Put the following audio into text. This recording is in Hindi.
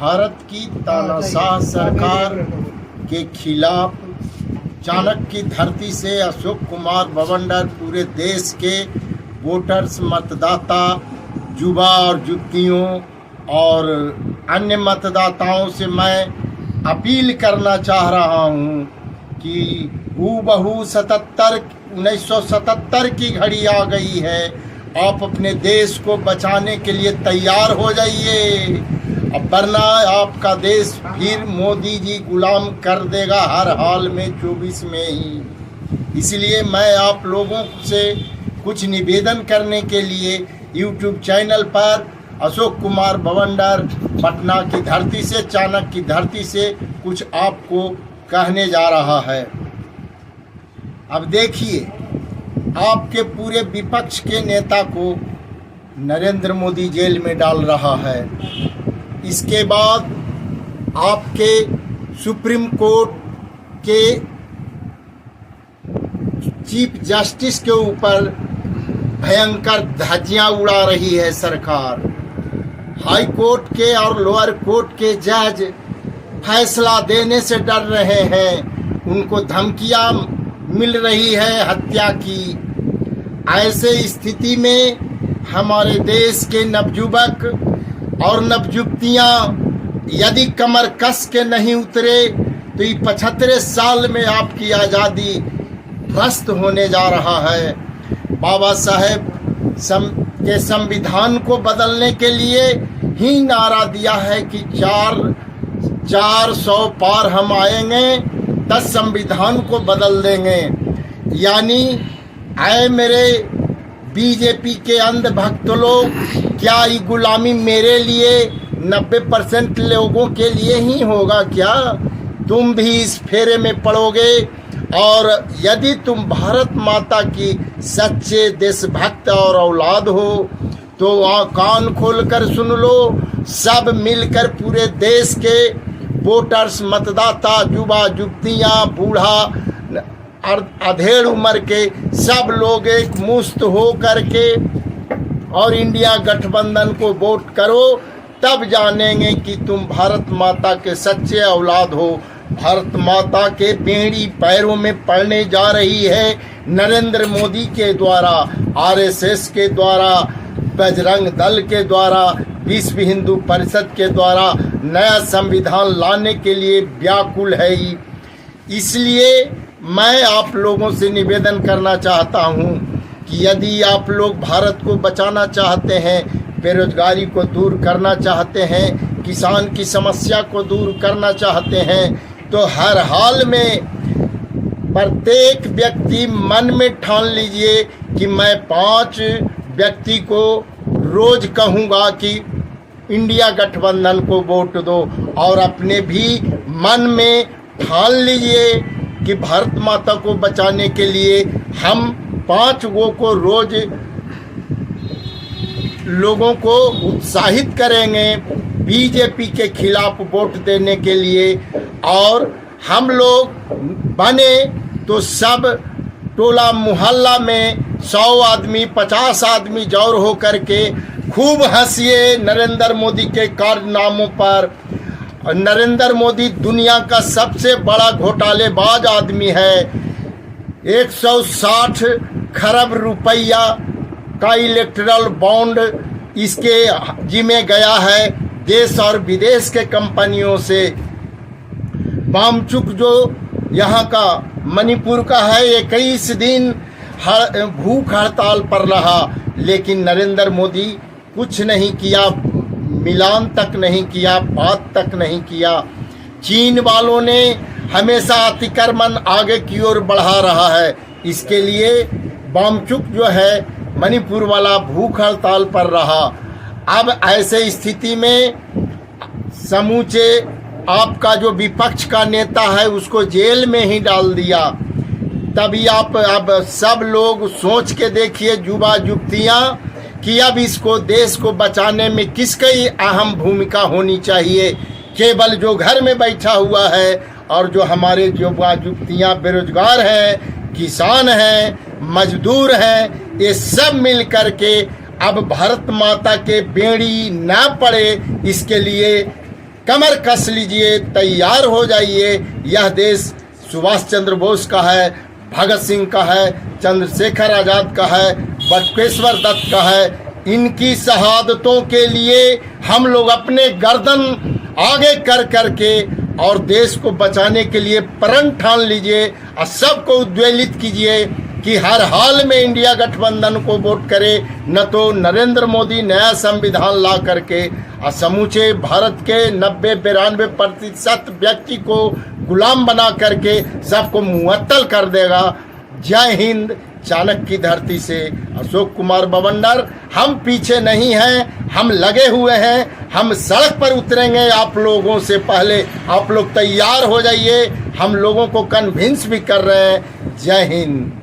भारत की तानाशाह सरकार के खिलाफ चाणक्य की धरती से अशोक कुमार बवंडर पूरे देश के वोटर्स, मतदाता, युवा और युवतियों और अन्य मतदाताओं से मैं अपील करना चाह रहा हूं कि हूबहू 1977 की घड़ी आ गई है। आप अपने देश को बचाने के लिए तैयार हो जाइए, अब वरना आपका देश फिर मोदी जी गुलाम कर देगा हर हाल में 24 में ही। इसलिए मैं आप लोगों से कुछ निवेदन करने के लिए YouTube चैनल पर अशोक कुमार बवंडर पटना की धरती से, चाणक्य की धरती से कुछ आपको कहने जा रहा है। अब देखिए, आपके पूरे विपक्ष के नेता को नरेंद्र मोदी जेल में डाल रहा है। इसके बाद आपके सुप्रीम कोर्ट के चीफ जस्टिस के ऊपर भयंकर धज्जियां उड़ा रही है सरकार। हाई कोर्ट के और लोअर कोर्ट के जज फैसला देने से डर रहे हैं, उनको धमकियां मिल रही है हत्या की। ऐसे स्थिति में हमारे देश के नवयुवक और नवयुवतियां यदि कमर कस के नहीं उतरे तो ये 75 साल में आपकी आज़ादी ध्वस्त होने जा रहा है। बाबा साहेब के संविधान को बदलने के लिए ही नारा दिया है कि 400 पार हम आएंगे, 10 संविधान को बदल देंगे। यानी आए मेरे बीजेपी के अंधभक्त लोग, क्या ये गुलामी मेरे लिए 90% लोगों के लिए ही होगा क्या? तुम भी इस फेरे में पड़ोगे, और यदि तुम भारत माता की सच्चे देशभक्त और औलाद हो तो कान खोलकर सुन लो। सब मिलकर पूरे देश के वोटर्स, मतदाता, युवा, युवतियाँ, बूढ़ा, अधेड़ उम्र के सब लोग एक मुश्त हो करके और इंडिया गठबंधन को वोट करो, तब जानेंगे कि तुम भारत माता के सच्चे औलाद हो। भारत माता के बेड़ी पैरों में पड़ने जा रही है नरेंद्र मोदी के द्वारा, आरएसएस के द्वारा, बजरंग दल के द्वारा, विश्व हिंदू परिषद के द्वारा नया संविधान लाने के लिए व्याकुल है। इसलिए मैं आप लोगों से निवेदन करना चाहता हूं कि यदि आप लोग भारत को बचाना चाहते हैं, बेरोजगारी को दूर करना चाहते हैं, किसान की समस्या को दूर करना चाहते हैं, तो हर हाल में प्रत्येक व्यक्ति मन में ठान लीजिए कि मैं 5 व्यक्ति को रोज कहूँगा कि इंडिया गठबंधन को वोट दो, और अपने भी मन में ठान लीजिए कि भारत माता को बचाने के लिए हम 5 को रोज लोगों को उत्साहित करेंगे बीजेपी के खिलाफ वोट देने के लिए। और हम लोग बने तो सब टोला मोहल्ला में 100 आदमी, 50 आदमी जौर हो करके खूब हंसिए नरेंद्र मोदी के कारनामों पर। नरेंद्र मोदी दुनिया का सबसे बड़ा घोटालेबाज आदमी है। 160 खरब रुपया का इलेक्टोरल बॉन्ड इसके जिम्मे गया है देश और विदेश के कंपनियों से। वामचुक जो यहाँ का मणिपुर का है, 21 दिन भूख हड़ताल पर रहा, लेकिन नरेंद्र मोदी कुछ नहीं किया, मिलान तक नहीं किया, बात तक नहीं किया। चीन वालों ने हमेशा अतिक्रमण आगे की ओर बढ़ा रहा है। इसके लिए वामचुक जो है मणिपुर वाला भूख हड़ताल पर रहा। अब ऐसे स्थिति में समूचे आपका जो विपक्ष का नेता है उसको जेल में ही डाल दिया। तभी आप अब सब लोग सोच के देखिए, युवा युवतियाँ, कि अब इसको देश को बचाने में किसकी अहम भूमिका होनी चाहिए। केवल जो घर में बैठा हुआ है और जो हमारे युवा युवतियाँ बेरोजगार हैं, किसान हैं, मजदूर हैं, ये सब मिल कर के अब भारत माता के बेड़ी ना पड़े, इसके लिए कमर कस लीजिए, तैयार हो जाइए। यह देश सुभाष चंद्र बोस का है, भगत सिंह का है, चंद्रशेखर आज़ाद का है, बटुकेश्वर दत्त का है। इनकी शहादतों के लिए हम लोग अपने गर्दन आगे कर करके और देश को बचाने के लिए प्रण ठान लीजिए और सबको उद्वेलित कीजिए कि हर हाल में इंडिया गठबंधन को वोट करे, न तो नरेंद्र मोदी नया संविधान ला करके और समूचे भारत के 90-92% व्यक्ति को गुलाम बना करके सबको मुअत्तल कर देगा। जय हिंद। चाणक्य की धरती से अशोक कुमार बवंडर। हम पीछे नहीं हैं, हम लगे हुए हैं, हम सड़क पर उतरेंगे आप लोगों से पहले। आप लोग तैयार हो जाइए, हम लोगों को कन्विंस भी कर रहे हैं। जय हिंद।